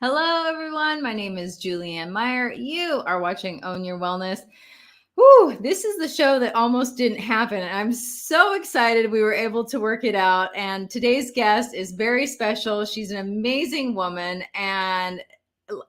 Hello, everyone. My name is Julianne Meyer. You are watching Own Your Wellness. Whew, this is the show that almost didn't happen. And I'm so excited we were able to work it out. And today's guest is very special. She's an amazing woman. And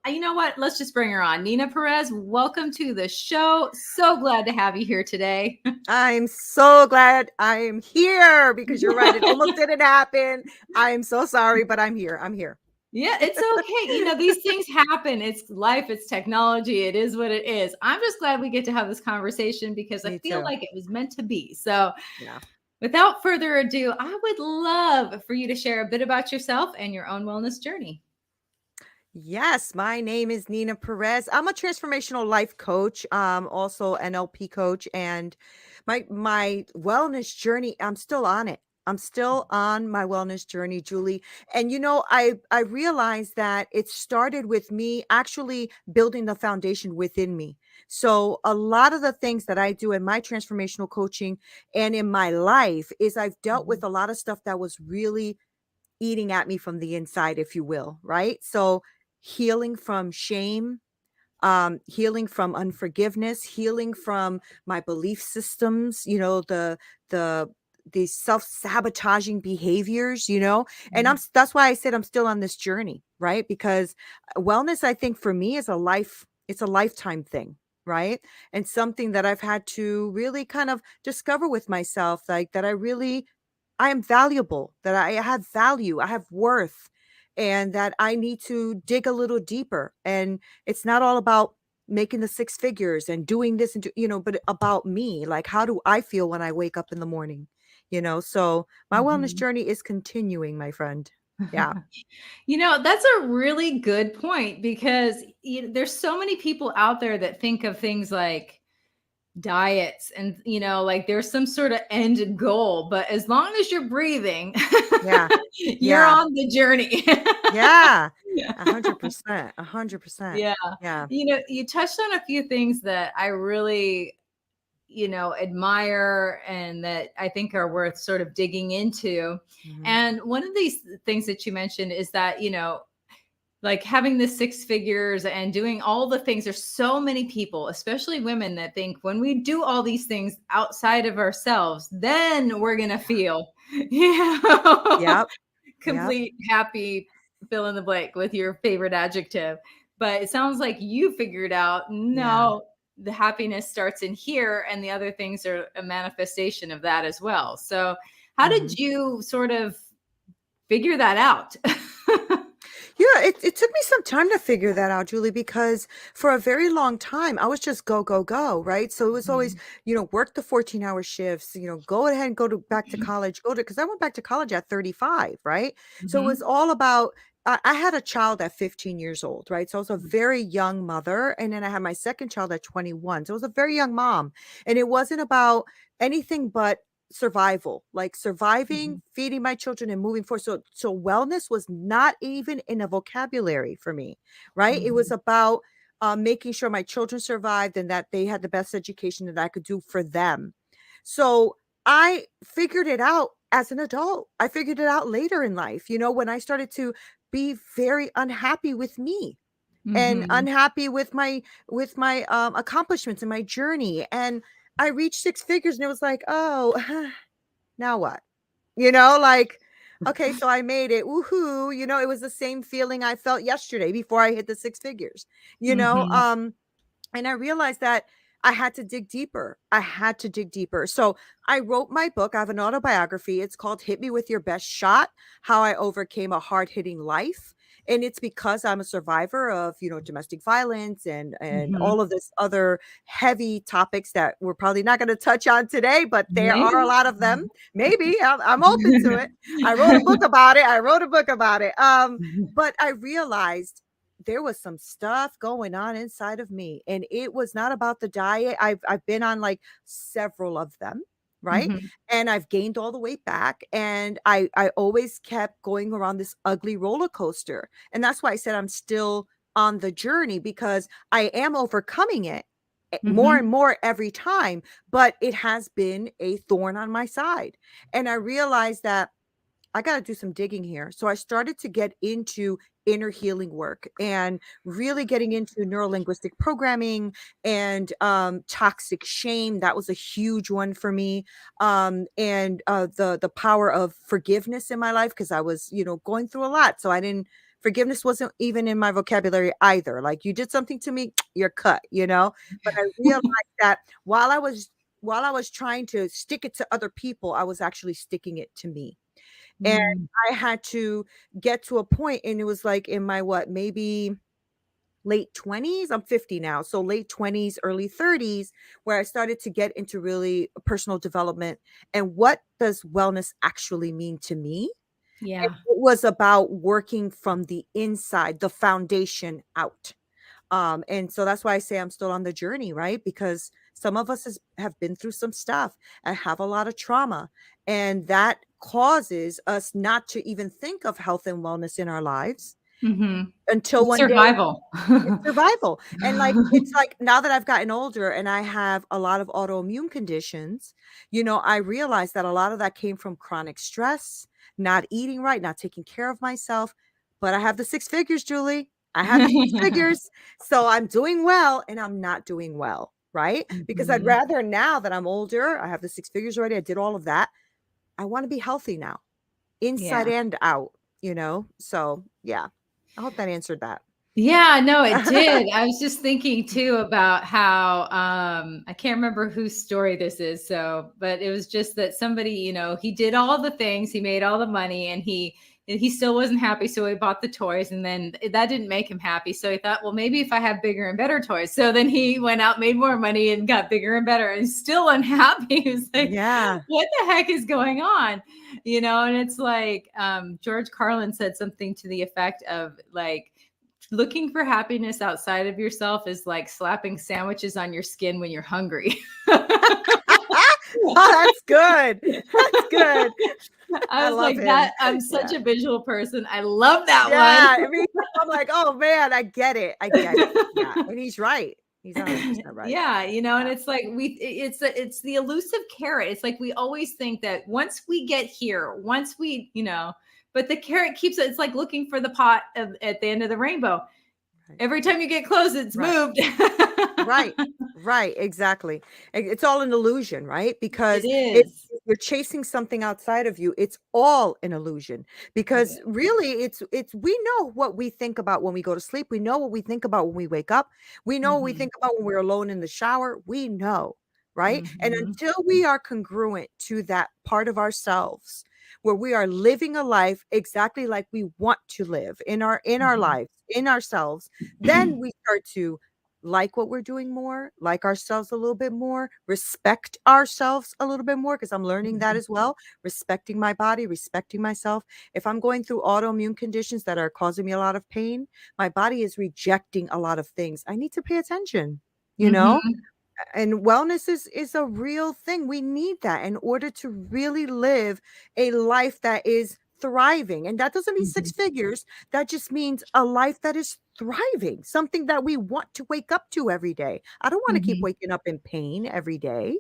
you know what? Let's just bring her on. Neena Perez, welcome to the show. So glad to have you here today. I'm so glad I am here because you're right. It almost didn't happen. I am so sorry, but I'm here. I'm here. Yeah, it's okay. These things happen. It's life, it's technology. It is what it is. I'm just glad we get to have this conversation because I Me feel too. like it was meant to be. So, Yeah. without further ado, I would love for you to share a bit about yourself and your own wellness journey. Yes, my name is Neena Perez. I'm a transformational life coach, also NLP coach, and my wellness journey, I'm still on it. I'm still on my wellness journey, Julie. And I realized that it started with me actually building the foundation within me. So a lot of the things that I do in my transformational coaching and in my life is I've dealt with a lot of stuff that was really eating at me from the inside, if you will, right? So healing from shame, healing from unforgiveness, healing from my belief systems, the these self-sabotaging behaviors, and that's why I said I'm still on this journey, right? Because wellness, I think for me is it's a lifetime thing, right? And something that I've had to really kind of discover with myself, like that I am valuable, that I have value, I have worth, and that I need to dig a little deeper. And it's not all about making the six figures and doing this and but about me. Like, how do I feel when I wake up in the morning? So my wellness Mhm. journey is continuing, my friend. Yeah. That's a really good point because there's so many people out there that think of things like diets and like there's some sort of end goal, but as long as you're breathing, Yeah. you're Yeah. on the journey. Yeah. Yeah. 100%. 100%. Yeah. Yeah. You touched on a few things that I really, admire and that I think are worth sort of digging into. Hmm. And one of these things that you mentioned is that, like having the six figures and doing all the things. There's so many people, especially women, that think when we do all these things outside of ourselves, then we're going to feel, Yep. Yep. complete, happy, fill in the blank with your favorite adjective. But it sounds like you figured out Yeah. no, the happiness starts in here, and the other things are a manifestation of that as well. So, how Hmm. did you sort of figure that out? Yeah, it took me some time to figure that out, Julie, because for a very long time I was just go, go, go, right? So it was always, Mhm. work the 14-hour shifts, go ahead and go to back to college, because I went back to college at 35, right? So it was Mhm. all about I had a child at 15 years old, right? So I was a very young mother. And then I had my second child at 21. So I was a very young mom. And it wasn't about anything but survival, like surviving, Mhm. feeding my children and moving forward. So wellness was not even in a vocabulary for me, right? It was Mhm. about making sure my children survived and that they had the best education that I could do for them. So I figured it out as an adult. I figured it out later in life, when I started to be very unhappy with me and Mhm. unhappy with my accomplishments and my journey. And I reached six figures and it was like, oh, now what? Like, okay, so I made it. Woohoo. It was the same feeling I felt yesterday before I hit the six figures, you know? Mhm. Um, and I realized that I had to dig deeper. I had to dig deeper. So I wrote my book. I have an autobiography. It's called Hit Me With Your Best Shot: How I Overcame a Hard Hitting Life. And it's because I'm a survivor of, domestic violence and Mhm. all of this other heavy topics that we're probably not going to touch on today, but there are a Maybe. lot of them. Maybe I'm open to it. I wrote a book about it. I wrote a book about it. But I realized there was some stuff going on inside of me, and it was not about the diet. I've been on like several of them, right? Mhm. And I've gained all the weight back, and I always kept going around this ugly roller coaster. And that's why I said I'm still on the journey, because I am overcoming it more and Mhm. more every time, but it has been a thorn on my side. And I realized that I got to do some digging here. So I started to get into inner healing work and really getting into neurolinguistic programming and toxic shame. That was a huge one for me. And the power of forgiveness in my life, because I was, going through a lot. So I didn't forgiveness wasn't even in my vocabulary either. Like, you did something to me, you're cut, But I realized that while I was trying to stick it to other people, I was actually sticking it to me. And Mm, I had to get to a point, and it was like in my maybe late 20s. I'm 50 now. So late 20s, early 30s, where I started to get into really personal development and what does wellness actually mean to me? And yeah. it was about working from the inside, the foundation out. And so that's why I say I'm still on the journey, right? Because some of us have been through some stuff and have a lot of trauma. And that causes us not to even think of health and wellness in our lives Hmm. until It's one day survival. it's survival. And like, it's like now that I've gotten older and I have a lot of autoimmune conditions, I realized that a lot of that came from chronic stress, not eating right, not taking care of myself. But I have the six figures, Julie. I have the six figures. So I'm doing well and I'm not doing well. Right. Because I'd Mhm. rather, now that I'm older, I have the six figures already. I did all of that. I want to be healthy now, inside Yeah. and out. So yeah, I hope that answered that. Yeah, no, it did. I was just thinking too about how I can't remember whose story this is, but it was just that somebody, he did all the things, he made all the money, and he still wasn't happy, so he bought the toys, and then that didn't make him happy. So he thought, well, maybe if I have bigger and better toys. So then he went out, made more money, and got bigger and better, and still unhappy. He was like, Yeah. what the heck is going on? And it's like George Carlin said something to the effect of like, looking for happiness outside of yourself is like slapping sandwiches on your skin when you're hungry. Oh, that's good. That's good. I I was love like, that him. I'm such Yeah. a visual person. I love that one. Yeah. I mean, I'm like, oh man, I get it. I get it. Yeah. And he's right. He's 100% right. Yeah, and Yeah. it's like it's the elusive carrot. It's like we always think that once we get here, once but the carrot keeps it. It's like looking for the pot at the end of the rainbow. Right. Every time you get close, it's Right. moved. Right. Right. Exactly. It's all an illusion, right? It Because is. if you're chasing something outside of you, it's all an illusion. It Because is. really, it's we know what we think about when we go to sleep. We know what we think about when we wake up. We know what we Mhm. think about when we're alone in the shower. We know, right? And Mhm. until we are congruent to that part of ourselves where we are living a life exactly like we want to live in our Mhm. lives, in ourselves, then we start to like what we're doing more, like ourselves a little bit more, respect ourselves a little bit more, because I'm learning that Mhm. as well, respecting my body, respecting myself. If I'm going through autoimmune conditions that are causing me a lot of pain, my body is rejecting a lot of things. I need to pay attention, you know? Mhm. And wellness is a real thing. We need that in order to really live a life that is thriving. And that doesn't mean six Mhm. figures. That just means a life that is thriving, something that we want to wake up to every day. I don't want to keep Mhm. waking up in pain every day.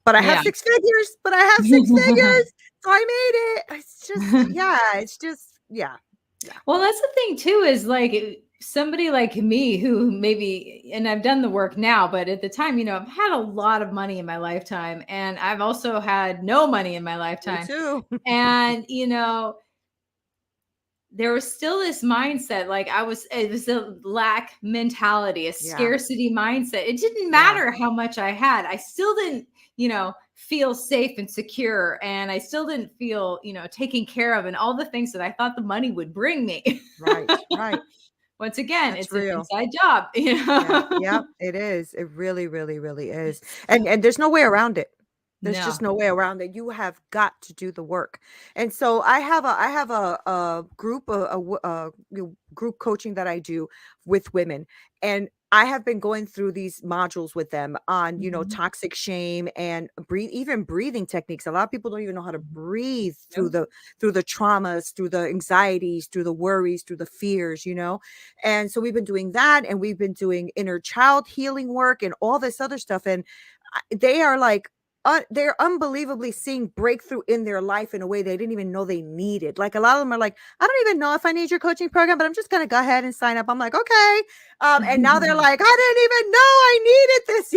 But I have Yeah. six figures, but I have six figures. So I made it. It's just, yeah, it's just, yeah. Yeah. Well, that's the thing too, is like somebody like me who maybe, and I've done the work now, but at the time, I've had a lot of money in my lifetime, and I've also had no money in my Me lifetime. too. And, there was still this mindset, like it was a lack mentality, a Yeah. scarcity mindset. It didn't Yeah. matter how much I had. I still didn't, feel safe and secure. And I still didn't feel, taken care of, and all the things that I thought the money would bring me. Right. Right. Once again, That's it's an real. inside job, Yeah, yep, it is. It really, really, really is. And So, there's no way around it. There's just no. no way around it. You have got to do the work. And so I have a group group coaching that I do with women, and I have been going through these modules with them on, Mhm. toxic shame and even breathing techniques. A lot of people don't even know how to breathe through Nope. the traumas, through the anxieties, through the worries, through the fears. And so we've been doing that, and we've been doing inner child healing work and all this other stuff. And they are like they're unbelievably seeing breakthrough in their life in a way they didn't even know they needed. Like a lot of them are like, I don't even know if I need your coaching program, but I'm just going to go ahead and sign up. I'm like, okay. And now they're like, I didn't even know I needed this,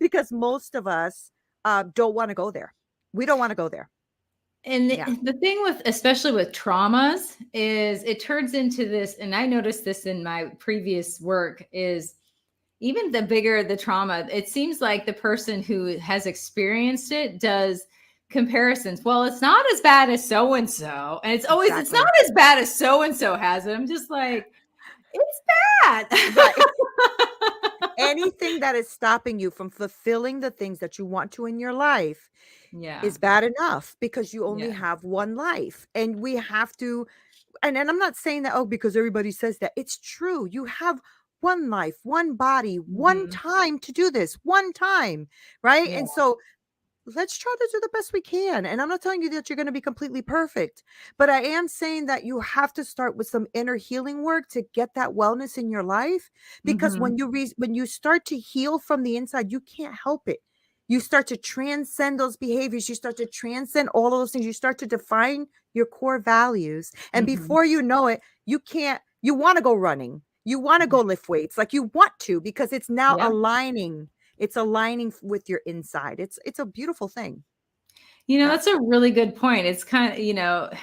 because most of us don't want to go there. We don't want to go there. And Yeah. the thing with, especially with traumas, is it turns into this, and I noticed this in my previous work, is even the bigger the trauma, it seems like the person who has experienced it does comparisons. Well, it's not as bad as so-and-so. And it's always, it's not as bad as so-and-so has it. I'm just like, it's bad. Right. Anything that is stopping you from fulfilling the things that you want to in your life is bad enough, because you only have one life, and we have to, and I'm not saying that, oh, because everybody says that. It's true. You have one life, one body, one time to do this, one time, right? And so let's try to do the best we can. And I'm not telling you that you're going to be completely perfect, but I am saying that you have to start with some inner healing work to get that wellness in your life. Because when you start to heal from the inside, you can't help it. You start to transcend those behaviors. You start to transcend all of those things. You start to define your core values. And before you know it, you want to go running. You want to go lift weights. Like, you want to, because it's now aligning. It's aligning with your inside. It's a beautiful thing. That's a really good point. It's kind of,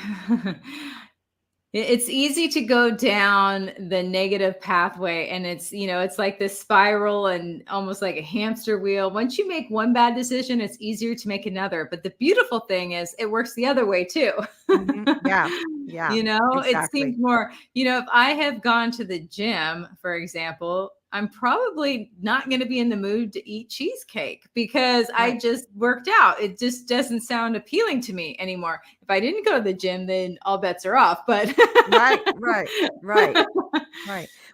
it's easy to go down the negative pathway, and it's like this spiral and almost like a hamster wheel. Once you make one bad decision, it's easier to make another. But the beautiful thing is it works the other way too. Yeah. Exactly. It seems more, if I have gone to the gym, for example, I'm probably not going to be in the mood to eat cheesecake because I just worked out. It just doesn't sound appealing to me anymore. If I didn't go to the gym, then all bets are off. But right.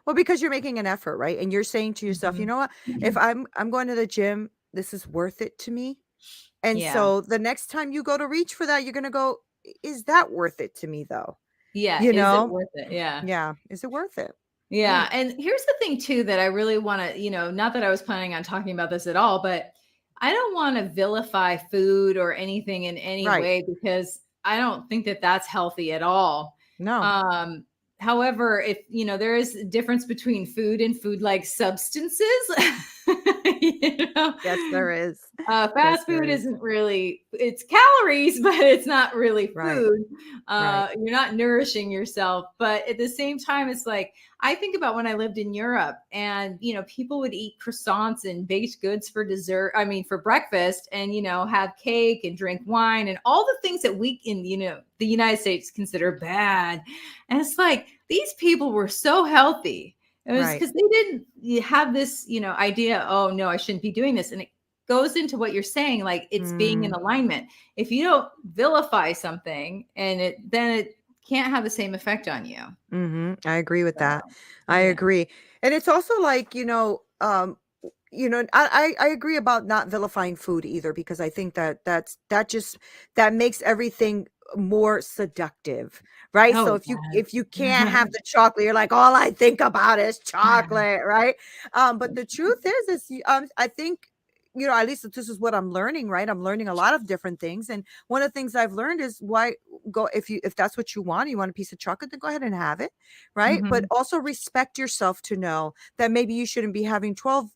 Well, because you're making an effort, right? And you're saying to yourself, you know what? If I'm going to the gym, this is worth it to me. And so the next time you go to reach for that, you're going to go, is that worth it to me though? Yeah. Is it worth it? Yeah. Yeah. Is it worth it? Yeah. And here's the thing too, that I really want to, not that I was planning on talking about this at all, but I don't want to vilify food or anything in any way, because I don't think that that's healthy at all. No. However, if, there is a difference between food and food-like substances. Yes, there is. Fast food isn't really, it's calories, but it's not really food. You're not nourishing yourself. But at the same time, it's like, I think about when I lived in Europe, and, people would eat croissants and baked goods for dessert. I mean, for breakfast, and, have cake and drink wine and all the things that we in, the United States consider bad. And it's like, these people were so healthy. It was because they didn't have this, idea, oh no, I shouldn't be doing this. And it goes into what you're saying, like it's being in alignment. If you don't vilify something, and then it can't have the same effect on you. I agree with that. I agree. And it's also like, I agree about not vilifying food either, because I think that that makes everything more seductive, right? So if you can't have the chocolate, you're like, all I think about is chocolate, right? But the truth is I think, at least this is what I'm learning, right? I'm learning a lot of different things. And one of the things I've learned is if that's what you want a piece of chocolate, then go ahead and have it. Right. But also respect yourself to know that maybe you shouldn't be having 12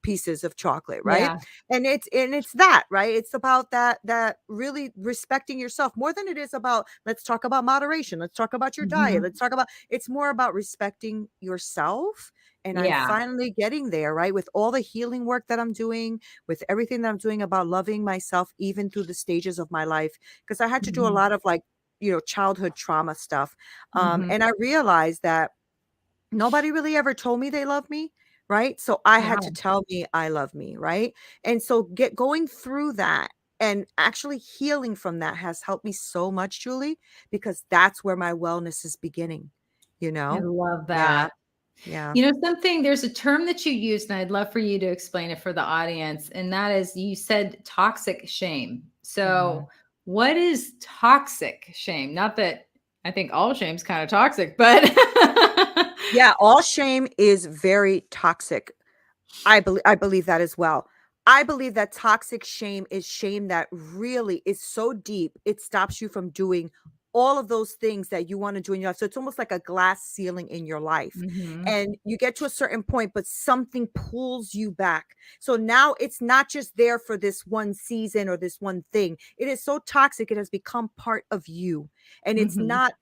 pieces of chocolate, right? And it's that, right? It's about that really respecting yourself more than it is about, let's talk about moderation, let's talk about your diet, it's more about respecting yourself. And I'm finally getting there, right? With all the healing work that I'm doing, with everything that I'm doing about loving myself, even through the stages of my life, because I had to do a lot of childhood trauma stuff. And I realized that nobody really ever told me they love me. Right. So I had to tell me I love me. Right. And so going through that and actually healing from that has helped me so much, Julie, because that's where my wellness is beginning. I love that. Yeah. There's a term that you used, and I'd love for you to explain it for the audience. And that is, you said toxic shame. So what is toxic shame? Not that I think all shame's kind of toxic, but yeah, all shame is very toxic. I believe that as well. I believe that toxic shame is shame that really is so deep, it stops you from doing all of those things that you want to do in your life. So it's almost like a glass ceiling in your life. Mm-hmm. And you get to a certain point, but something pulls you back. So now it's not just there for this one season or this one thing. It is so toxic, it has become part of you. And it's Mm-hmm. not,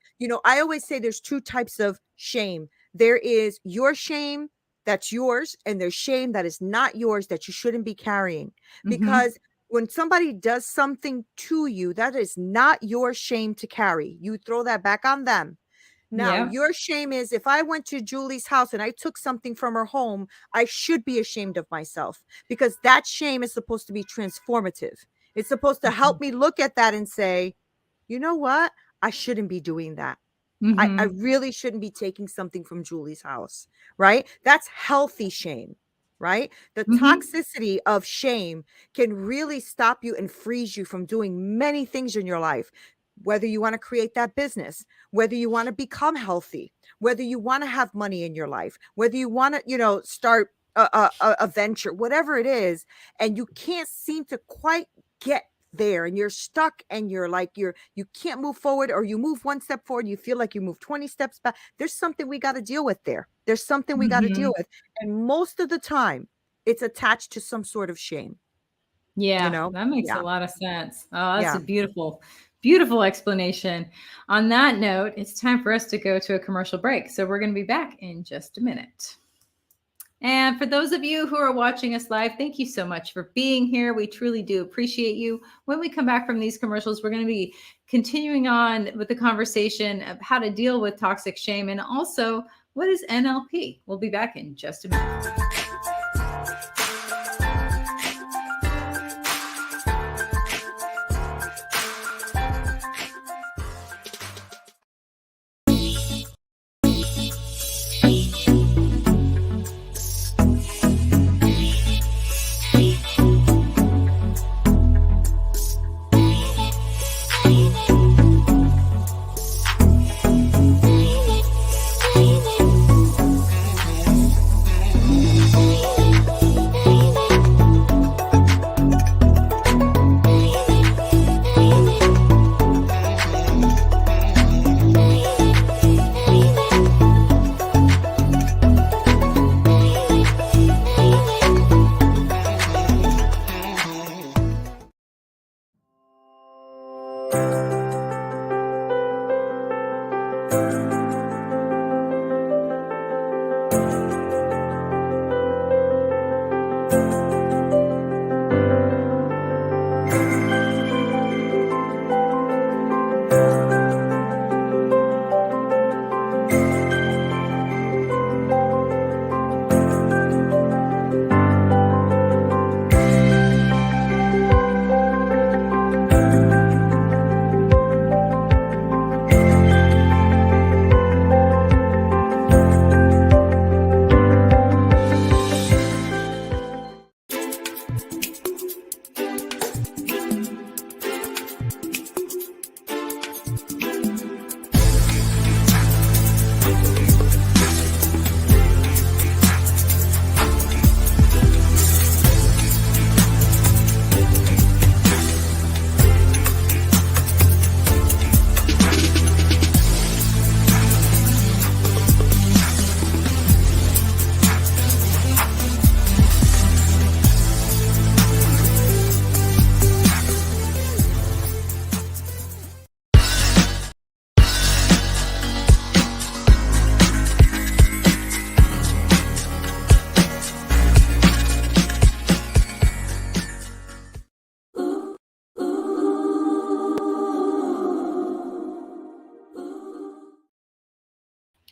I always say there's two types of shame. There is your shame that's yours, and there's shame that is not yours that you shouldn't be carrying. Mm-hmm. Because when somebody does something to you, that is not your shame to carry. You throw that back on them. Now, Yeah. your shame is if I went to Julie's house and I took something from her home, I should be ashamed of myself, because that shame is supposed to be transformative. It's supposed to help me look at that and say, you know what? I shouldn't be doing that. I Mm-hmm. really shouldn't be taking something from Julie's house, right? That's healthy shame, right? The Mm-hmm. toxicity of shame can really stop you and freeze you from doing many things in your life. Whether you want to create that business, whether you want to become healthy, whether you want to have money in your life, whether you want to, start a venture, whatever it is, and you can't seem to quite get there, and you're stuck, and you can't move forward, or you move one step forward, you feel like you move 20 steps back. There's something we got to deal with there. There's something we got to Mm-hmm. deal with. And most of the time it's attached to some sort of shame, Yeah, that makes a yeah, lot of sense. Oh, that's a yeah. beautiful, beautiful explanation. On that note, it's time for us to go to a commercial break. So we're going to be back in just a minute. And for those of you who are watching us live, thank you so much for being here. We truly do appreciate you. When we come back from these commercials, we're going to be continuing on with the conversation of how to deal with toxic shame and also what is NLP. We'll be back in just a minute.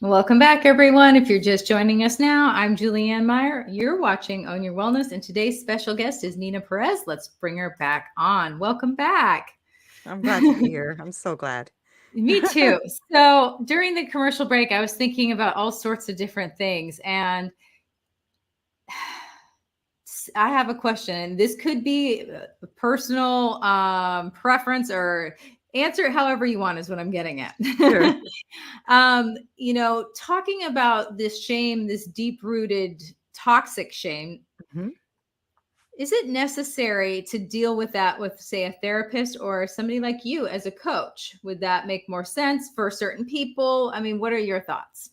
Welcome back, everyone. If you're just joining us now, I'm Julianne Meyer. You're watching Own Your Wellness, and today's special guest is Neena Perez. Let's bring her back on. Welcome back. I'm glad to be here. I'm so glad. Me too. So during the commercial break, I was thinking about all sorts of different things, and I have a question. This could be a personal preference, or answer it however you want is what I'm getting at. Sure. Talking about this shame, this deep rooted toxic shame, Mhm. Is it necessary to deal with that with, say, a therapist or somebody like you as a coach? Would that make more sense for certain people? I mean, what are your thoughts?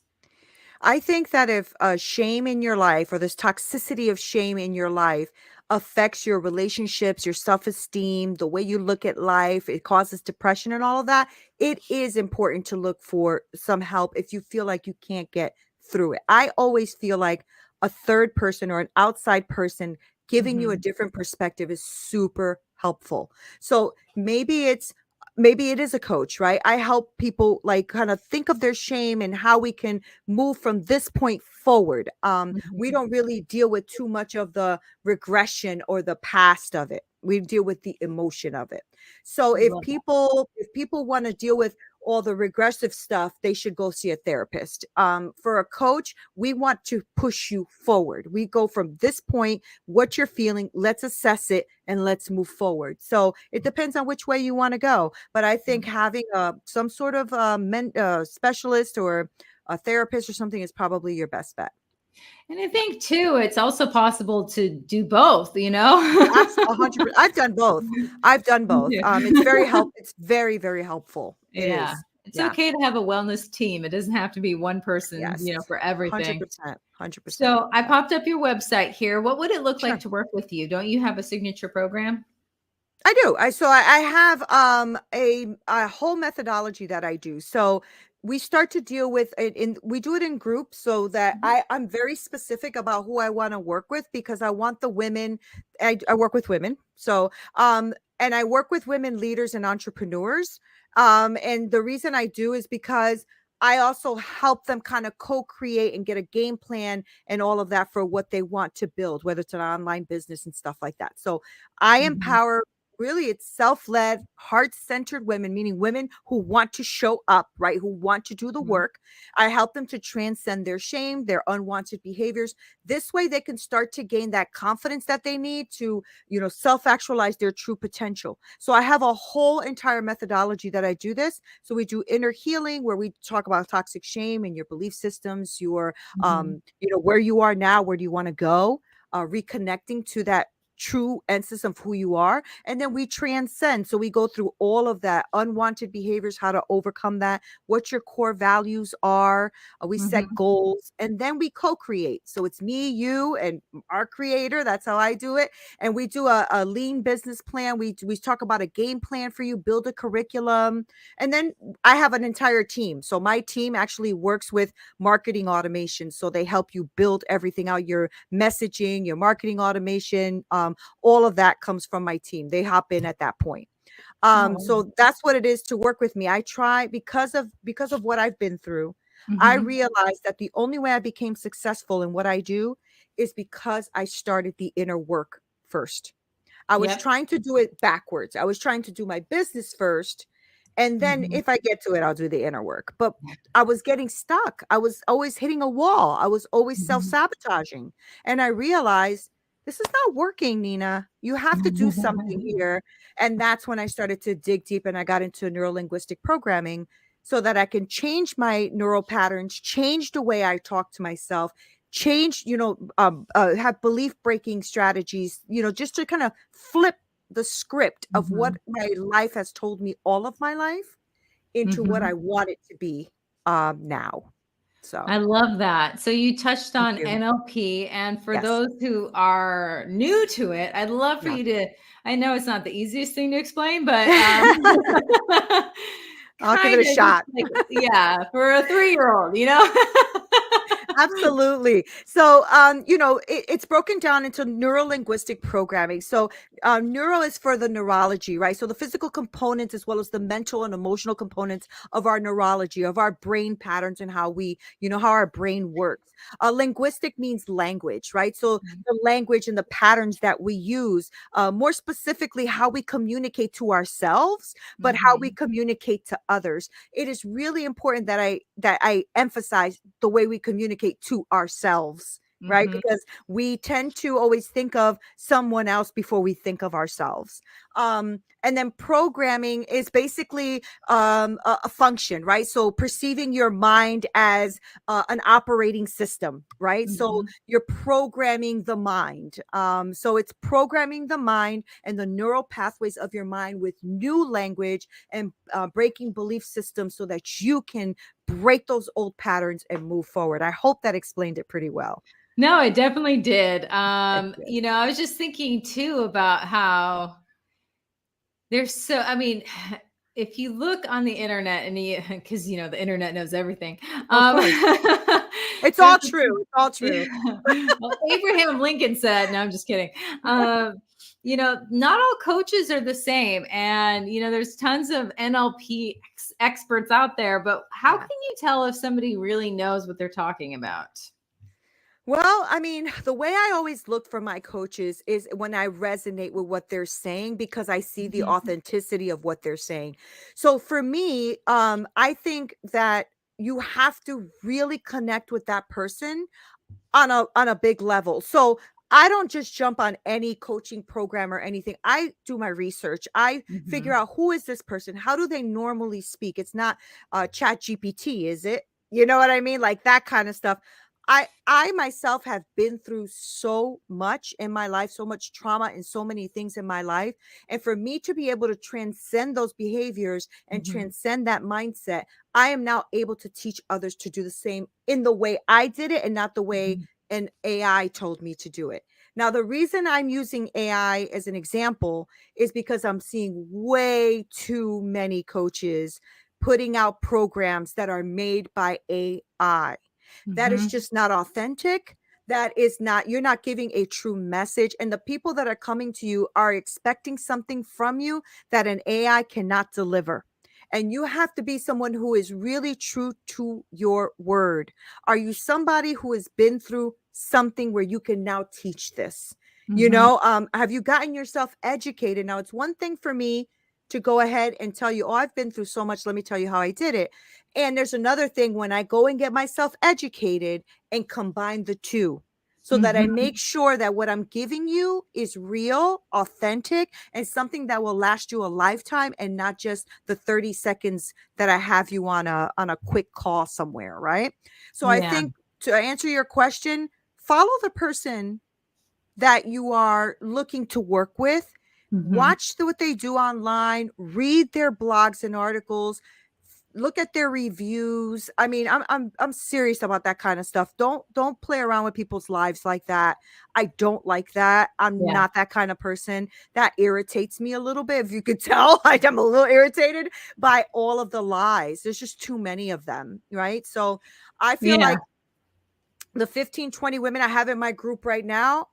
I think that if shame in your life or this toxicity of shame in your life affects your relationships, your self esteem, the way you look at life, it causes depression and all of that, it is important to look for some help if you feel like you can't get through it. I always feel like a third person or an outside person giving you a Mhm. different perspective is super helpful. So maybe it is a coach, right? I help people like kind of think of their shame and how we can move from this point forward. We Mhm. don't really deal with too much of the regression or the past of it. We deal with the emotion of it. So I love that. if people want to deal with all the regressive stuff, they should go see a therapist. For a coach, we want to push you forward. We go from this point, what you're feeling, let's assess it and let's move forward. So it depends on which way you want to go. But I think having some sort of specialist or a therapist or something is probably your best bet. And I think too, it's also possible to do both, you know? That's 100%. I've done both. I've done both. It's very Yeah. it's very, very helpful. It Yeah. is. It's Yeah. okay to have a wellness team. It doesn't have to be one person, Yes. for everything. 100%. 100%. So I Yeah. popped up your website here. What would it look like Sure. to work with you? Don't you have a signature program? I do. I have a whole methodology that I do. So we start to deal with it in we do it in groups so that Mhm. I'm very specific about who I want to work with because I want the women. I work with women. So and I work with women leaders and entrepreneurs. And the reason I do is because I also help them kind of co-create and get a game plan and all of that for what they want to build, whether it's an online business and stuff like that. So I Mhm. empower really it's self-led, heart-centered women, meaning women who want to show up, right? Who want to do the Mhm. work. I help them to transcend their shame, their unwanted behaviors. This way they can start to gain that confidence that they need to, self-actualize their true potential. So I have a whole entire methodology that I do this. So we do inner healing where we talk about toxic shame and your belief systems, your Mhm. where you are now, where do you want to go? Reconnecting to that true essence of who you are, and then we transcend. So we go through all of that unwanted behaviors, how to overcome that, what your core values are. We set Mhm. goals, and then we co-create. So it's me, you, and our creator. That's how I do it. And we do a lean business plan. We talk about a game plan for you, build a curriculum, and then I have an entire team. So my team actually works with marketing automation. So they help you build everything out, your messaging, your marketing automation. All of that comes from my team. They hop in at that point. Oh, wow. So that's what it is to work with me. I try because of what I've been through. I Mhm. realized that the only way I became successful in what I do is because I started the inner work first. I was Yep. trying to do it backwards. I was trying to do my business first, and then Mhm. if I get to it, I'll do the inner work. But I was getting stuck. I was always hitting a wall. I was always Mhm. self-sabotaging. And I realized this is not working, Nina. You have to do something here. And that's when I started to dig deep and I got into neurolinguistic programming so that I can change my neural patterns, change the way I talk to myself, change, have belief breaking strategies, just to kind of flip the script of what Mhm. my life has told me all of my life into what I Mhm. want it to be now. I So love that. So you touched thank on you. NLP, and for Yes. those who are new to it, I'd love for Yeah. you to, I know it's not the easiest thing to explain, but I'll give it kind a of just shot. like, yeah, for a 3-year-old, you know? Absolutely. So, it's broken down into neurolinguistic programming. So, neuro is for the neurology, right? So, the physical components as well as the mental and emotional components of our neurology, of our brain patterns, and how how our brain works. Linguistic means language, right? So, the language and the patterns that we use, more specifically, how we communicate to ourselves, but how we Mhm. communicate to others. It is really important that I emphasize the way we communicate to ourselves right? Mhm. Because we tend to always think of someone else before we think of ourselves. And then programming is basically a function, right? So perceiving your mind as an operating system, right? So Mhm. you're programming the mind. So it's programming the mind and the neural pathways of your mind with new language and breaking belief systems so that you can break those old patterns and move forward. I hope that explained it pretty well. No, it definitely did. Good. I was just thinking too about how there's so, I mean, if you look on the internet and you, because the internet knows everything. Of Um, course. It's there's all true. It's all true. well, Abraham Lincoln said, no, I'm just kidding. Not all coaches are the same. And, there's tons of NLP experts out there, but how Yeah. can you tell if somebody really knows what they're talking about? Well, I mean, the way I always look for my coaches is when I resonate with what they're saying because I see the Mhm. authenticity of what they're saying. So for me, I think that you have to really connect with that person on a big level. So I don't just jump on any coaching program or anything. I do my research. I figure Mhm. out who is this person? How do they normally speak? It's not chat GPT, is it? You know what I mean? Like that kind of stuff. I myself have been through so much in my life, so much trauma and so many things in my life. And for me to be able to transcend those behaviors and Mhm. transcend that mindset, I am now able to teach others to do the same in the way I did it and not the way Mhm. an AI told me to do it. Now, the reason I'm using AI as an example is because I'm seeing way too many coaches putting out programs that are made by AI. That is Mhm. just not authentic. That is not, you're not giving a true message. And the people that are coming to you are expecting something from you that an AI cannot deliver. And you have to be someone who is really true to your word. Are you somebody who has been through something where you can now teach this? Mhm. Have you gotten yourself educated? Now, it's one thing for me to go ahead and tell you, oh, I've been through so much. Let me tell you how I did it. And there's another thing when I go and get myself educated and combine the two so that I Mhm. make sure that what I'm giving you is real, authentic, and something that will last you a lifetime and not just the 30 seconds that I have you on a quick call somewhere, right? So I Yeah. think to answer your question, follow the person that you are looking to work with. Mhm. Watch what they do online, read their blogs and articles, look at their reviews. I mean, I'm serious about that kind of stuff. Don't play around with people's lives like that. I don't like that. I'm Yeah. not that kind of person. That irritates me a little bit. If you could tell, I'm a little irritated by all of the lies. There's just too many of them, right? So I feel Yeah. like the 15, 20 women I have in my group right now,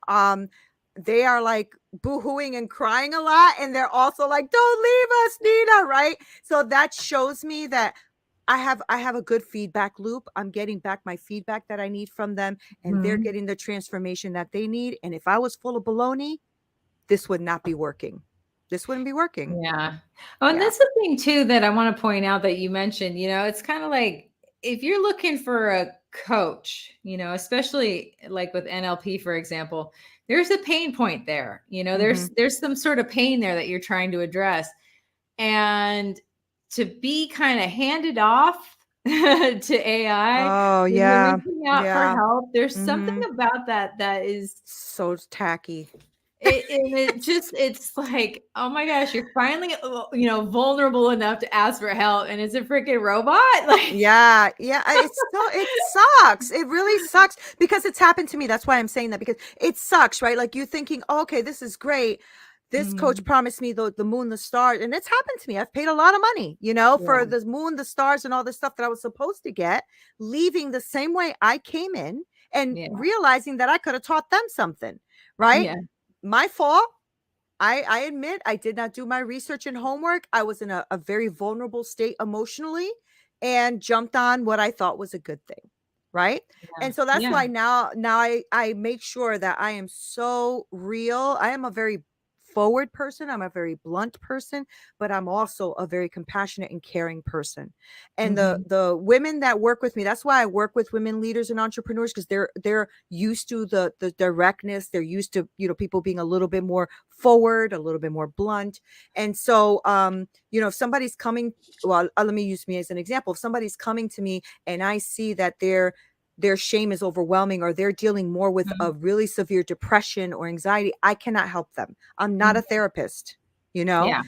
they are like boohooing and crying a lot. And they're also like, don't leave us, Neena, right? So that shows me that I have a good feedback loop. I'm getting back my feedback that I need from them, and they're Mhm. getting the transformation that they need. And if I was full of baloney, this would not be working. This wouldn't be working. Yeah. Oh, and Yeah. that's the thing too that I want to point out that you mentioned, it's kind of like if you're looking for a coach, especially like with NLP, for example, there's a pain point there. Mm-hmm. There's some sort of pain there that you're trying to address. And to be kind of handed off to AI Oh when you're yeah. reaching out for Yeah. help, there's something Mm-hmm. about that is So tacky. it's like, oh my gosh, you're finally, vulnerable enough to ask for help, and it's a freaking robot. Like, Yeah, yeah, it sucks. It really sucks because it's happened to me. That's why I'm saying that because it sucks, right? Like you thinking, oh, okay, this is great. This coach mhm, promised me the moon, the stars, and it's happened to me. I've paid a lot of money, for yeah, the moon, the stars, and all this stuff that I was supposed to get, leaving the same way I came in and yeah, realizing that I could have taught them something, right? yeah, My fault. I admit I did not do my research and homework. I was in a very vulnerable state emotionally and jumped on what I thought was a good thing. Right. yeah, And so that's yeah, why now I make sure that I am so real. I am a very forward person. I'm a very blunt person, but I'm also a very compassionate and caring person. And Mhm. the women that work with me, that's why I work with women leaders and entrepreneurs, because they're used to the directness. They're used to, people being a little bit more forward, a little bit more blunt. And so if somebody's coming, well, let me use me as an example. If somebody's coming to me and I see that their shame is overwhelming, or they're dealing more with a Mhm. really severe depression or anxiety, I cannot help them. I'm not a Mhm. therapist, you know. Yeah.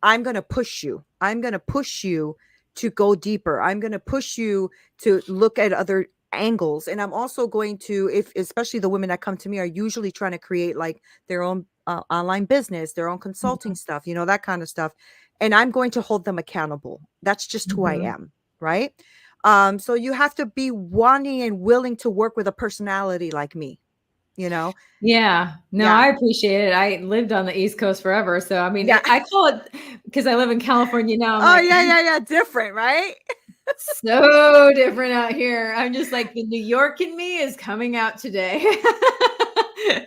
I'm going to push you. I'm going to push you to go deeper. I'm going to push you to look at other angles. And I'm also going to, if especially the women that come to me are usually trying to create like their own online business, their own consulting Mhm. stuff, that kind of stuff. And I'm going to hold them accountable. That's just who I Mhm. am, right? So you have to be wanting and willing to work with a personality like me, you know? Yeah. No, Yeah. I appreciate it. I lived on the East Coast forever. So, I mean, Yeah. I call it, because I live in California now. I'm Oh, like, yeah, yeah, yeah. Different, right? so different out here. I'm just like, the New York in me is coming out today.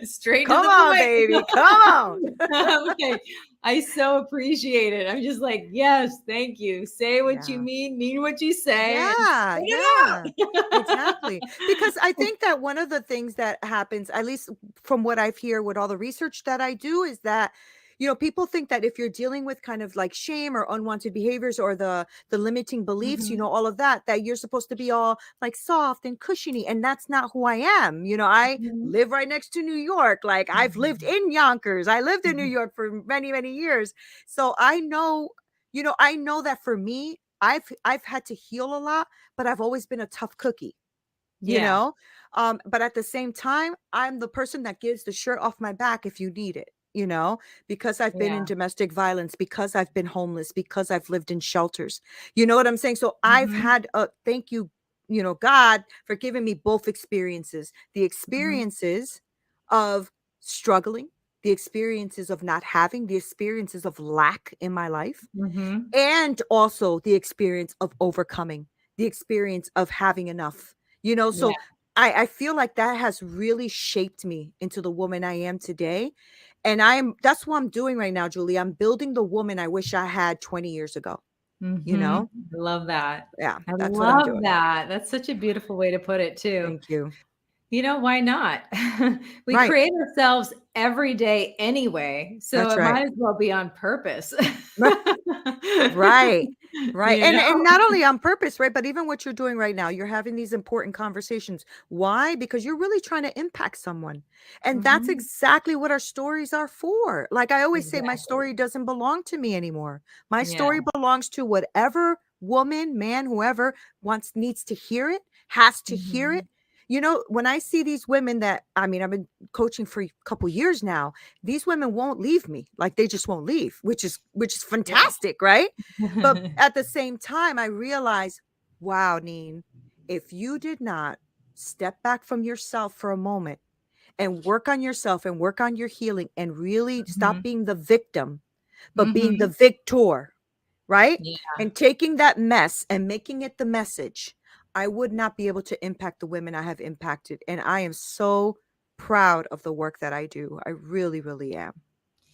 Straight to Come the on, point. baby. Come on. I'm like, I so appreciate it. I'm just like, yes, thank you. Say what you Yeah. mean what you say, and Yeah, spit yeah. it out. Exactly. Because I think that one of the things that happens, at least from what I've heard with all the research that I do, is that people think that if you're dealing with kind of like shame or unwanted behaviors or the limiting beliefs, Mhm, all of that you're supposed to be all like soft and cushiony, and that's not who I am. I mhm, live right next to New York. Like, I've lived mhm, in Yonkers. I lived in New mhm. York for many, many years. So I know that for me, I've had to heal a lot, but I've always been a tough cookie, you Yeah, know? But at the same time, I'm the person that gives the shirt off my back if you need it, because I've been in yeah. domestic violence, because I've been homeless, because I've lived in shelters. You know what I'm saying? So I've Mhm, had a thank you, God, for giving me both experiences. The mhm, experiences of struggling, the experiences of not having, the experiences of lack in my life, mhm. and also the experience of overcoming, the experience of having enough. Yeah, So I feel like that has really shaped me into the woman I am today. And that's what I'm doing right now, Julie. I'm building the woman I wish I had 20 years ago, you mhm. know? I love that. Yeah, I that's what I'm love doing. that. That's such a beautiful way to put it too. Thank you. Why not? We Right. create ourselves every day anyway, so That's it right. might as well be on purpose. Right. Right. You And know? not only on purpose, right? But even what you're doing right now, you're having these important conversations. Why? Because you're really trying to impact someone. And that's Mhm. exactly what our stories are for. Like I always say, my Exactly. story doesn't belong to me anymore. My Yeah. story belongs to whatever woman, man, whoever needs to hear it, has to hear it. Mhm. When I see these women that, I mean, I've been coaching for a couple years now, these women won't leave me. Like, they just won't leave, which is Yeah. fantastic, right? But at the same time, I realize, wow, Neen, if you did not step back from yourself for a moment and work on yourself and work on your healing and really stop Mhm. being the victim, but being the Mhm. victor, right? Yeah. And taking that mess and making it the message, I would not be able to impact the women I have impacted. And I am so proud of the work that I do. I really, really am.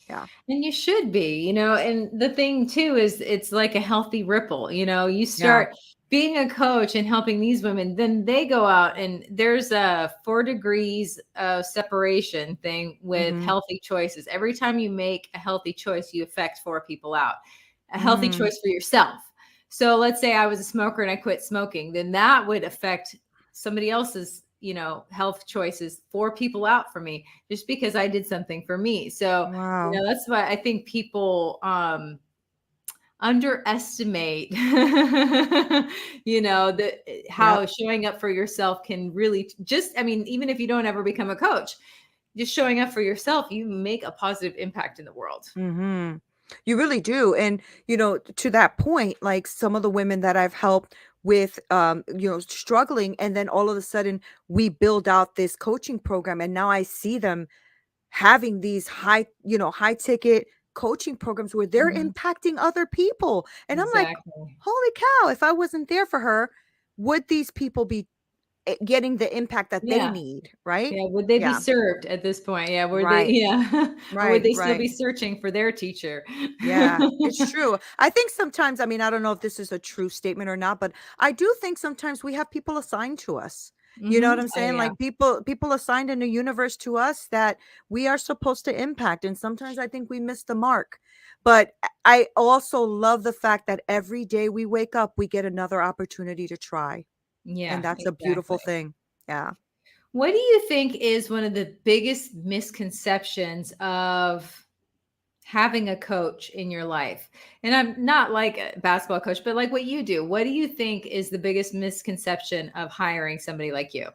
Yeah. And you should be, and the thing too is it's like a healthy ripple. You Yeah. start being a coach and helping these women, then they go out, and there's a 4 degrees of separation thing with Mm-hmm. healthy choices. Every time you make a healthy choice, you affect 4 people out. A healthy Mm. choice for yourself. So let's say I was a smoker and I quit smoking, then that would affect somebody else's, health choices, 4 people out for me, just because I did something for me. So, Wow. that's why I think people underestimate, Yep. how showing up for yourself can really just, I mean, even if you don't ever become a coach, just showing up for yourself, you make a positive impact in the world. Mm-hmm. You really do. And, to that point, like some of the women that I've helped with, struggling, and then all of a sudden we build out this coaching program. And now I see them having these high ticket coaching programs where they're Mhm. impacting other people. And I'm like, Exactly. holy cow, if I wasn't there for her, would these people be getting the impact that they Yeah. need, right? Yeah. Would they be Yeah. served at this point? Yeah. Were they, Right. yeah. Or would Right. they still Right. be searching for their teacher? Yeah, it's true. I think sometimes, I mean, I don't know if this is a true statement or not, but I do think sometimes we have people assigned to us. You know what I'm Oh, saying? yeah. Like people assigned in the universe to us that we are supposed to impact. And sometimes I think we miss the mark. But I also love the fact that every day we wake up, we get another opportunity to try. And Yeah, that's a beautiful exactly. thing. Yeah. What do you think is one of the biggest misconceptions of having a coach in your life? And I'm not like a basketball coach, but like what you do. What do you think is the biggest misconception of hiring somebody like you?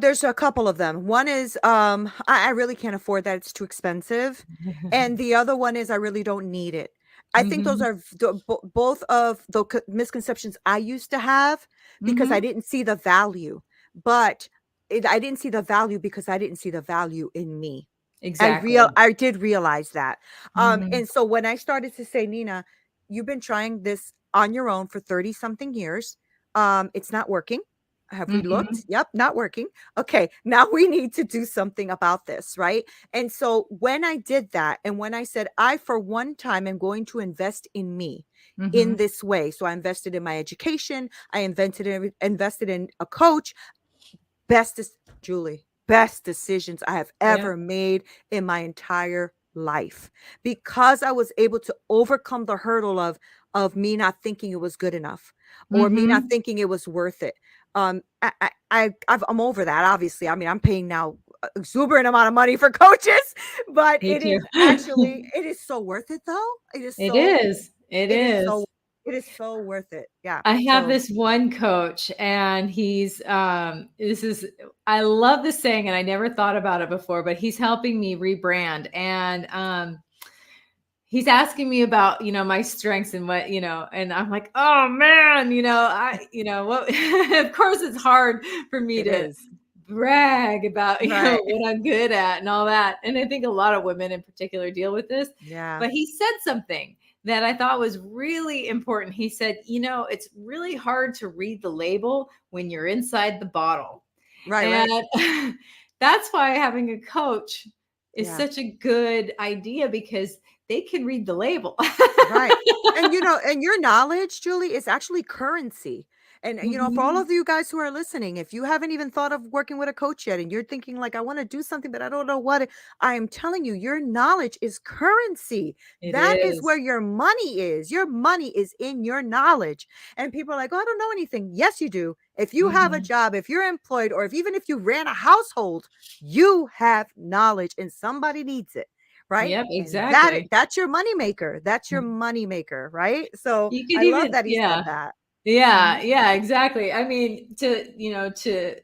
There's a couple of them. One is, I really can't afford that. It's too expensive. And the other one is I really don't need it. I think those Mhm. are both of the misconceptions I used to have because I Mhm. didn't see the value. But I didn't see the value because I didn't see the value in me. Exactly. I did realize that. Mhm. And so when I started to say, Nina, you've been trying this on your own for 30 something years. It's not working. Have we looked? Mhm. Yep, not working. Okay, now we need to do something about this, right? And so when I did that, and when I said, I for one time am going to invest in me in Mhm. this way. So I invested in my education, invested in a coach, best Julie, best decisions I have Yeah. ever made in my entire life because I was able to overcome the hurdle of me not thinking it was good enough or me not Mhm. thinking it was worth it. I'm over that. Obviously, I mean, I'm paying now exuberant amount of money for coaches, but Me too. it is so worth it though. It is. It It is so is. it is so worth it. Yeah. I have So this one coach and he's this is I love this saying and I never thought about it before, but he's helping me rebrand and he's asking me about, my strengths and what, and I'm like, "Oh man, what of course it's hard for me it to is. brag about, Right. what I'm good at and all that." And I think a lot of women in particular deal with this. Yeah. But he said something that I thought was really important. He said, "It's really hard to read the label when you're inside the bottle." Right, And right. that's why having a coach is Yeah. such a good idea because they can read the label. Right. And and your knowledge, Julie, is actually currency. And for all Mhm. of you guys who are listening, if you haven't even thought of working with a coach yet and you're thinking like I want to do something but I don't know what I am telling you, your knowledge is currency. It That is is. where your money is. Your money is in your knowledge. And people are like, "Oh, I don't know anything." Yes, you do. If you have a Mhm. job, if you're employed, or if even if you ran a household, you have knowledge and somebody needs it. Right? Yep, And exactly. that's your money maker. That's your Mm. money maker, right? So You could I love even that he said yeah. that. Yeah, Mhm. yeah, exactly. I mean, to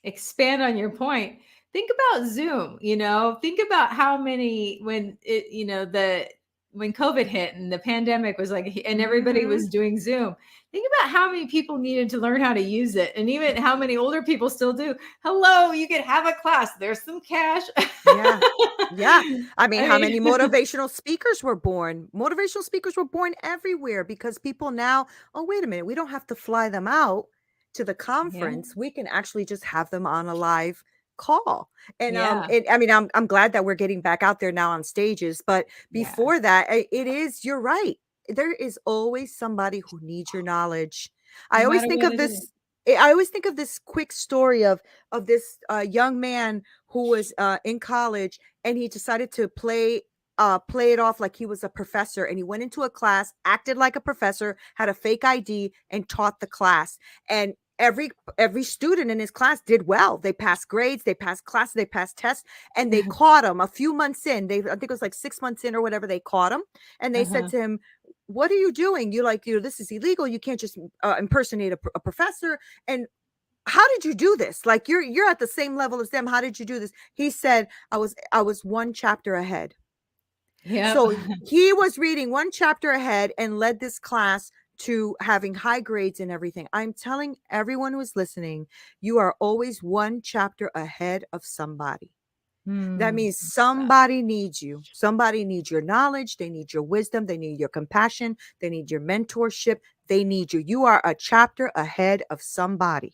expand on your point, think about Zoom, think about how many when it, the when COVID hit and the pandemic was like and everybody Mhm. was doing Zoom. Think about how many people needed to learn how to use it and even how many older people still do. Hello, you could have a class. There's some cash. Yeah. Yeah. I mean, I how many mean, motivational speakers were born? Motivational speakers were born everywhere because people now, oh, wait a minute, we don't have to fly them out to the yeah. conference. We can actually just have them on a live call. Yeah. I mean, I'm glad that we're getting back out there now on stages, but Yeah. before that, it is, you're right. There is always somebody who needs your knowledge. I No always matter think what of it is. this I always think of this quick story of this young man who was in college and he decided to play it off like he was a professor, and he went into a class, acted like a professor, had a fake ID, and taught the class. And every student in his class did well. They passed grades, they passed classes, they passed tests, and they caught him a few months in. I think it was like 6 months in or whatever. They caught him, and they said Uh-huh. to him, "What are you doing? This is illegal. You can't just impersonate a professor." And how did you do this? Like you're at the same level as them. How did you do this? He said, I was one chapter ahead. Yep. So he was reading one chapter ahead and led this class to having high grades and everything. I'm telling everyone who's listening, you are always one chapter ahead of somebody. That Hmm. means somebody needs you. Somebody needs your knowledge. They need your wisdom. They need your compassion. They need your mentorship. They need you. You are a chapter ahead of somebody.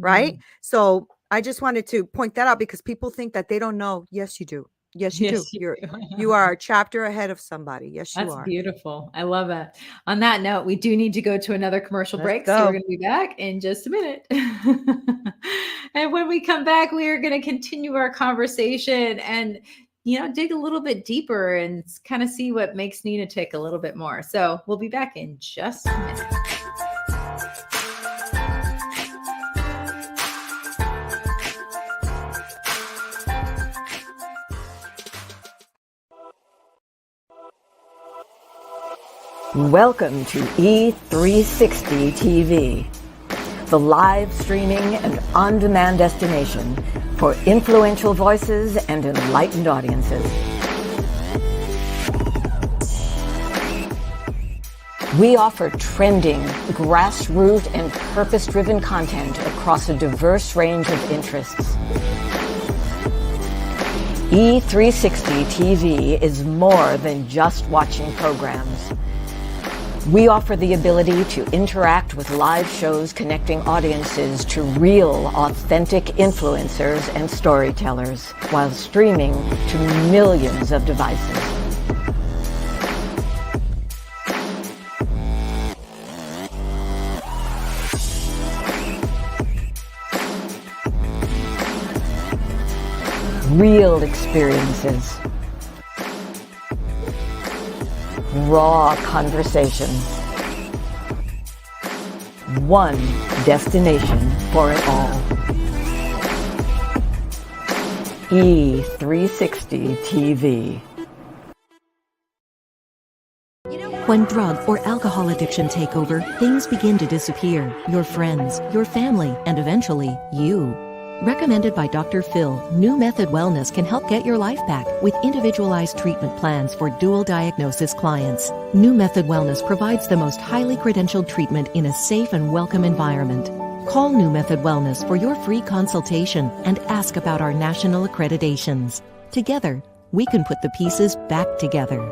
right? So I just wanted to point that out because people think that they don't know. Yes, you do. Yes, you do. Yes, you do. You are a chapter ahead of somebody. Yes, you That's are. beautiful. I love it. On that note, we do need to go to another commercial Let's break. So we're go. going to be back in just a minute. And when we come back, we are going to continue our conversation and, dig a little bit deeper and kind of see what makes Neena tick a little bit more. So we'll be back in just a minute. Welcome to E360 TV, the live streaming and on-demand destination for influential voices and enlightened audiences. We offer trending, grassroots, and purpose-driven content across a diverse range of interests. E360 TV is more than just watching programs. We offer the ability to interact with live shows connecting audiences to real, authentic influencers and storytellers while streaming to millions of devices. Real experiences. Raw conversation. One destination for it all. E360 TV. When drug or alcohol addiction take over, things begin to disappear. Your friends, your family, and eventually, you. Recommended by Dr. Phil, New Method Wellness can help get your life back with individualized treatment plans for dual diagnosis clients. New Method Wellness provides the most highly credentialed treatment in a safe and welcome environment. Call New Method Wellness for your free consultation and ask about our national accreditations. Together, we can put the pieces back together.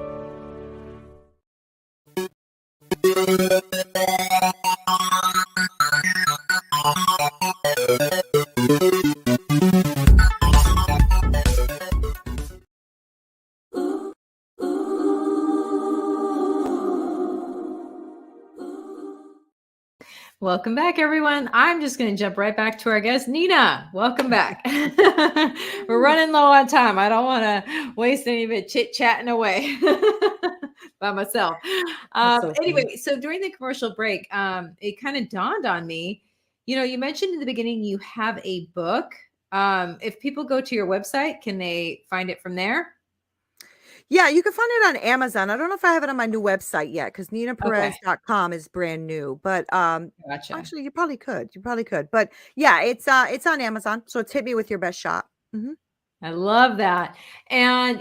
Welcome back, everyone. I'm just going to jump right back to our guest, Neena. Welcome back. We're running low on time. I don't want to waste any of it chit-chatting away by myself. Anyway, so during the commercial break, it kind of dawned on me, you mentioned in the beginning you have a book. If people go to your website, can they find it from there? Yeah, you can find it on Amazon. I don't know if I have it on my new website yet because NeenaPerez.com is brand new. But Gotcha. actually, you probably could. But yeah, it's on Amazon. So it's Hit Me With Your Best Shot. Mm-hmm. I love that. And,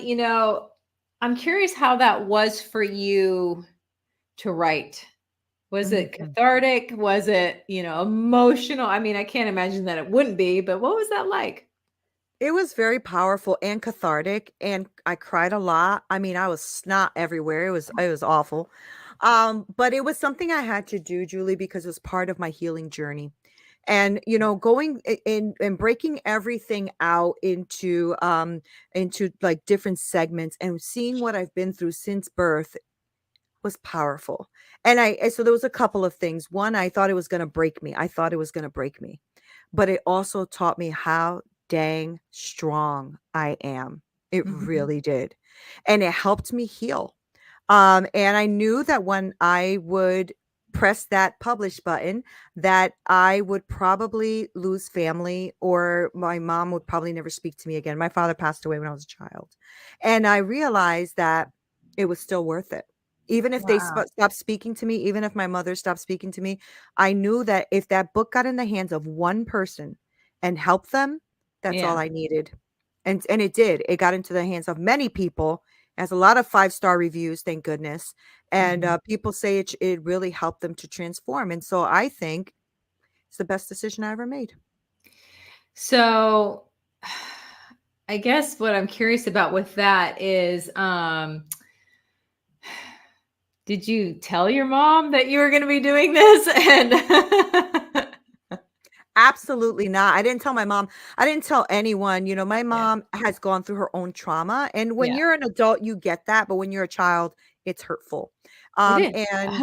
I'm curious how that was for you to write. Was it cathartic? Was it, emotional? I mean, I can't imagine that it wouldn't be, but what was that like? It was very powerful and cathartic, and I cried a lot. I mean, I was snot everywhere. It was awful. But it was something I had to do, Julie, because it was part of my healing journey. And going in and breaking everything out into like different segments and seeing what I've been through since birth was powerful. And so there was a couple of things. One, I thought it was going to break me. But it also taught me how dang strong I am. It really did. And it helped me heal. And I knew that when I would press that publish button, that I would probably lose family or my mom would probably never speak to me again. My father passed away when I was a child. And I realized that it was still worth it. Even if they stopped speaking to me, even if my mother stopped speaking to me, I knew that if that book got in the hands of one person and helped them, that's all I needed. And it did. It got into the hands of many people. It has a lot of 5-star reviews, thank goodness. And people say it really helped them to transform. And so I think it's the best decision I ever made. So I guess what I'm curious about with that is, did you tell your mom that you were going to be doing this? And Absolutely not. I didn't tell my mom. I didn't tell anyone. My Yeah. mom has gone through her own trauma. And when Yeah. you're an adult, you get that. But when you're a child, it's hurtful. It is. And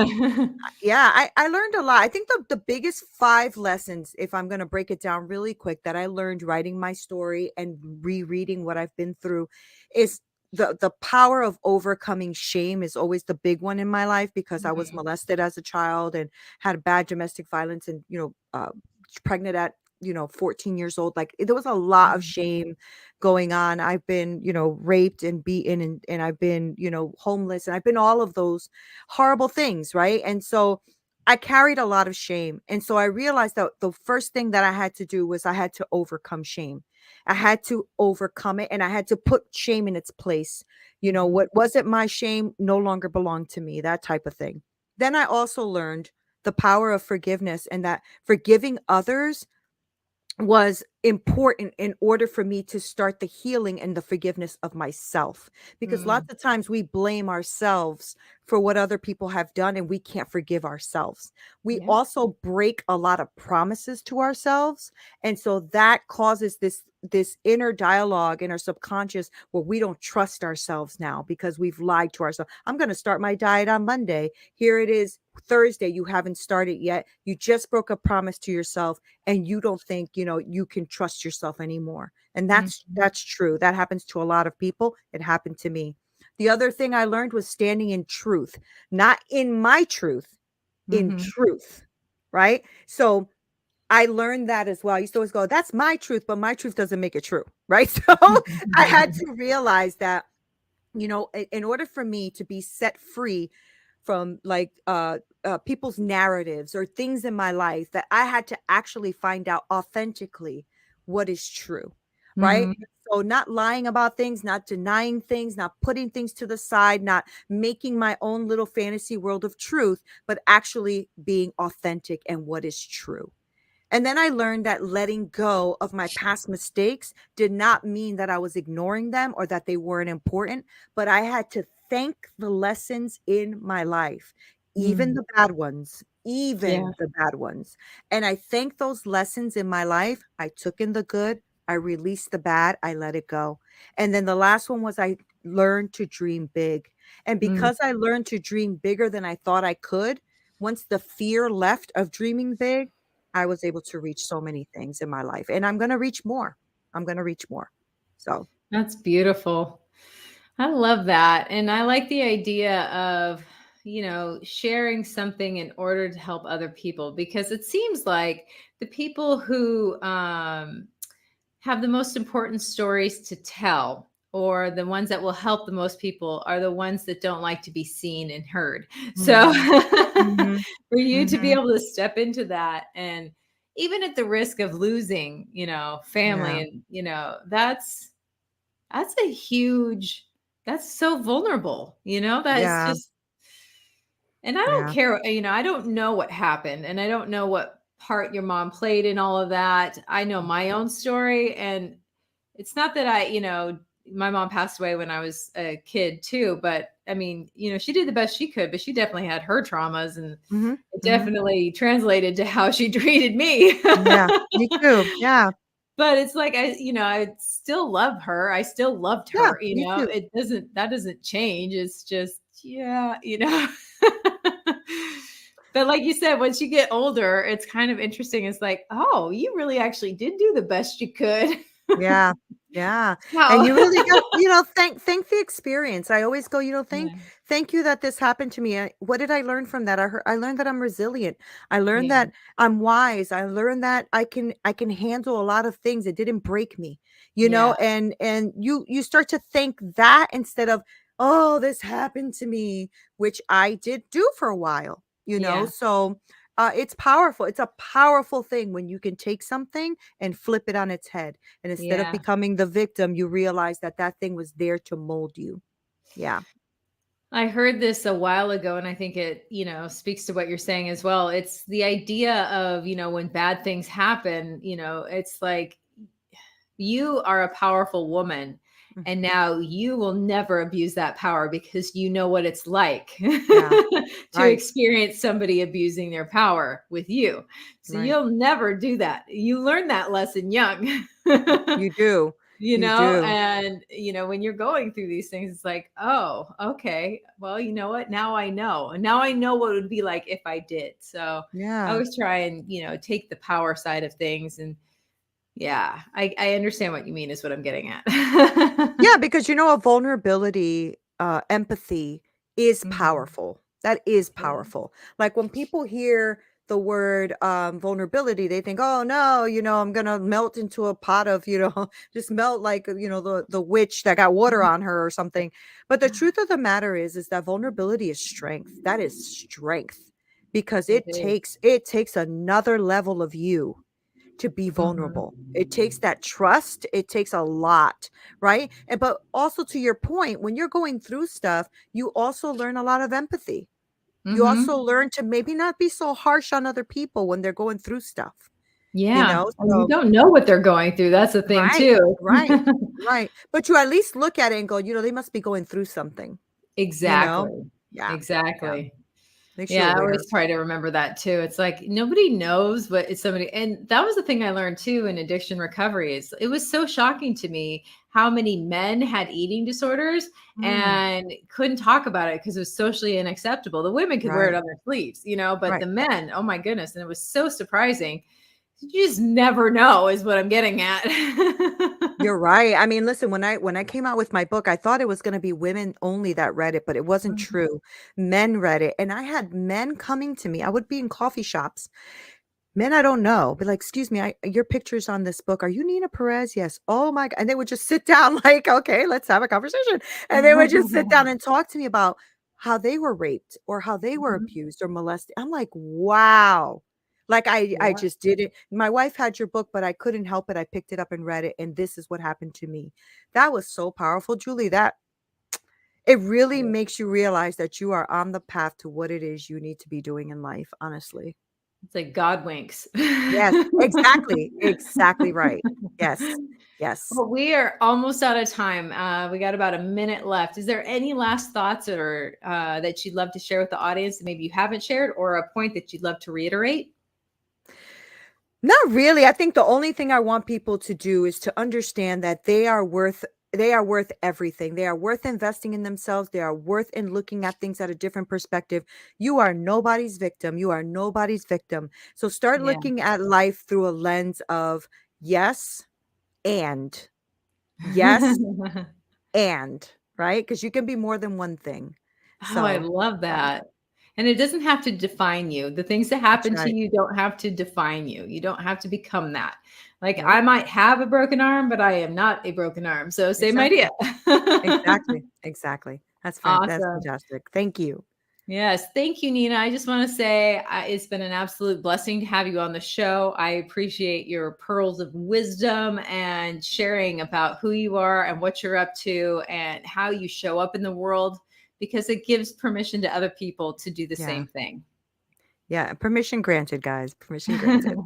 yeah, I learned a lot. I think the biggest 5 lessons, if I'm going to break it down really quick, that I learned writing my story and rereading what I've been through is the power of overcoming shame is always the big one in my life, because I was Mhm. molested as a child and had bad domestic violence, and pregnant at 14 years old. Like, there was a lot of Mhm. shame going on. I've been raped and beaten, and I've been homeless, and I've been all of those horrible things, right? And so I carried a lot of shame. And so I realized that the first thing that I had to do was I had to overcome shame. I had to overcome it, and I had to put shame in its place. Mhm. What wasn't my shame no longer belonged to me, that type of thing. Then I also learned the power of forgiveness, and that forgiving others was important in order for me to start the healing and the forgiveness of myself, because Mm. lots of times we blame ourselves for what other people have done, and we can't forgive ourselves. We Yeah. also break a lot of promises to ourselves, and so that causes this inner dialogue in our subconscious where we don't trust ourselves now because we've lied to ourselves. I'm going to start my diet on Monday. Here it is, Thursday. You haven't started yet. You just broke a promise to yourself, and you don't think you can trust yourself anymore. And that's Mhm. that's true. That happens to a lot of people. It happened to me. The other thing I learned was standing in truth, not in my truth, in Mhm. truth, right? So I learned that as well. I used to always go, that's my truth, but my truth doesn't make it true, right? So I had to realize that in order for me to be set free from, like, people's narratives or things in my life, that I had to actually find out authentically what is true, right? Mhm. So not lying about things, not denying things, not putting things to the side, not making my own little fantasy world of truth, but actually being authentic and what is true. And then I learned that letting go of my past mistakes did not mean that I was ignoring them or that they weren't important, but I had to thank the lessons in my life, even Mm. the bad ones, Yeah. even the bad ones. And I thank those lessons in my life. I took in the good, I released the bad, I let it go. And then the last one was I learned to dream big. And Mm. because I learned to dream bigger than I thought I could, once the fear left of dreaming big, I was able to reach so many things in my life, and I'm going to reach more. I'm going to reach more. So, That's beautiful. I love that. And I like the idea of, sharing something in order to help other people, because it seems like the people who have the most important stories to tell, or the ones that will help the most people, are the ones that don't like to be seen and heard. So mhm, mhm, for you to be mhm. able to step into that, and even at the risk of losing, family, Yeah, and that's a huge, that's so vulnerable, that is yeah, just, and I don't yeah. care, I don't know what happened, and I don't know what part your mom played in all of that. I know my own story, and it's not that my mom passed away when I was a kid too, but I mean, she did the best she could, but she definitely had her traumas, and Mhm, it mhm. definitely translated to how she treated me. Yeah, me too. Yeah, But it's like, I still love her. I still loved yeah, her, me too. that doesn't change. It's just, yeah. But like you said, once you get older, it's kind of interesting. It's like, oh, you really actually did do the best you could. Yeah. Yeah. And Wow. you really got, thank the experience. I always go, Yeah. thank you that this happened to me. What did I learn from that? I learned that I'm resilient. I learned Yeah. that I'm wise. I learned that I can handle a lot of things. It didn't break me, Yeah. and you start to think that instead of, oh, this happened to me, which I did do for a while. Yeah. So it's powerful. It's a powerful thing when you can take something and flip it on its head. And instead of Yeah. becoming the victim, you realize that that thing was there to mold you. Yeah. I heard this a while ago, and I think it, speaks to what you're saying as well. It's the idea of, when bad things happen, it's like, you are a powerful woman, And now you will never abuse that power because you know what it's like Yeah. to Right. experience somebody abusing their power with you. So Right. you'll never do that. You learn that lesson young. You do. You do. And when you're going through these things, it's like, oh, okay, well, you know what, now I know what it would be like if I did. So I Yeah. always try and take the power side of things. And yeah, I understand what you mean is what I'm getting at. Yeah, because a vulnerability, empathy is Mhm. powerful. That is Yeah. powerful. Like when people hear the word vulnerability, they think, oh no, I'm gonna melt into a pot of, just melt like the witch that got water on her or something. But the truth of the matter is that vulnerability is strength. That is strength because It it is. takes another level of you to be vulnerable. It takes that trust. It takes a lot, right? And but also to your point, when you're going through stuff, you also learn a lot of empathy. You also Mhm. learn to maybe not be so harsh on other people when they're going through stuff, Yeah, and you So don't know what they're going through. That's the thing right, too. right, right. But you at least look at it and go, they must be going through something, you know? Exactly. Yeah, yeah. Exactly. Makes you Yeah, I aware. always try to remember that too. It's like nobody knows what it's somebody, and that was the thing I learned too in addiction recovery. Is it was so shocking to me how many men had eating disorders Mm, and couldn't talk about it because it was socially unacceptable. The women could wear it right, on their sleeves, but right. the men, oh my goodness, and it was so surprising. You just never know, is what I'm getting at. You're right. I mean, listen, when I came out with my book, I thought it was going to be women only that read it, but it wasn't Mhm. true. Men read it, and I had men coming to me. I would be in coffee shops. Men I don't know, be like, "Excuse me, your picture's on this book. Are you Nina Perez?" "Yes." "Oh my God." And they would just sit down like, "Okay, let's have a conversation." And they would just sit down and talk to me about how they were raped or how they were Mhm. abused or molested. I'm like, "Wow." Like I Yeah. just did it. My wife had your book, but I couldn't help it. I picked it up and read it, and this is what happened to me. That was so powerful, Julie. That it really Yeah. makes you realize that you are on the path to what it is you need to be doing in life, honestly. It's like God winks. Yes, exactly, exactly right. Yes, yes. Well, we are almost out of time. We got about a minute left. Is there any last thoughts or that you'd love to share with the audience that maybe you haven't shared, or a point that you'd love to reiterate? Not really. I think the only thing I want people to do is to understand that they are worth everything. They are worth investing in themselves. They are worth in looking at things at a different perspective. You are nobody's victim. You are nobody's victim. So start Yeah. looking at life through a lens of yes and yes and right? Because you can be more than one thing. Oh, I So love yeah, that. And it doesn't have to define you. The things that that's happen to right. you don't have to define you. You don't have to become that. Like I Nope. might have a broken arm, but I am not a broken arm. So same idea. Exactly. Exactly. Exactly. That's Awesome. fantastic. Thank you. Yes. Thank you, Nina. I just want to say it's been an absolute blessing to have you on the show. I appreciate your pearls of wisdom and sharing about who you are and what you're up to and how you show up in the world, because it gives permission to other people to do the Yeah. same thing. Yeah. Permission granted, guys. Permission granted.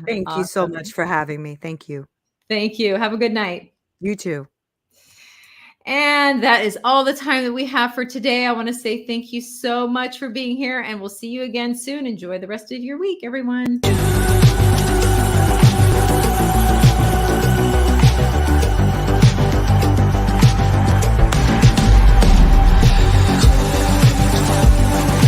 Thank you so much Awesome. for having me. Thank you. Thank you. Have a good night. You too. And that is all the time that we have for today. I want to say thank you so much for being here, and we'll see you again soon. Enjoy the rest of your week, everyone.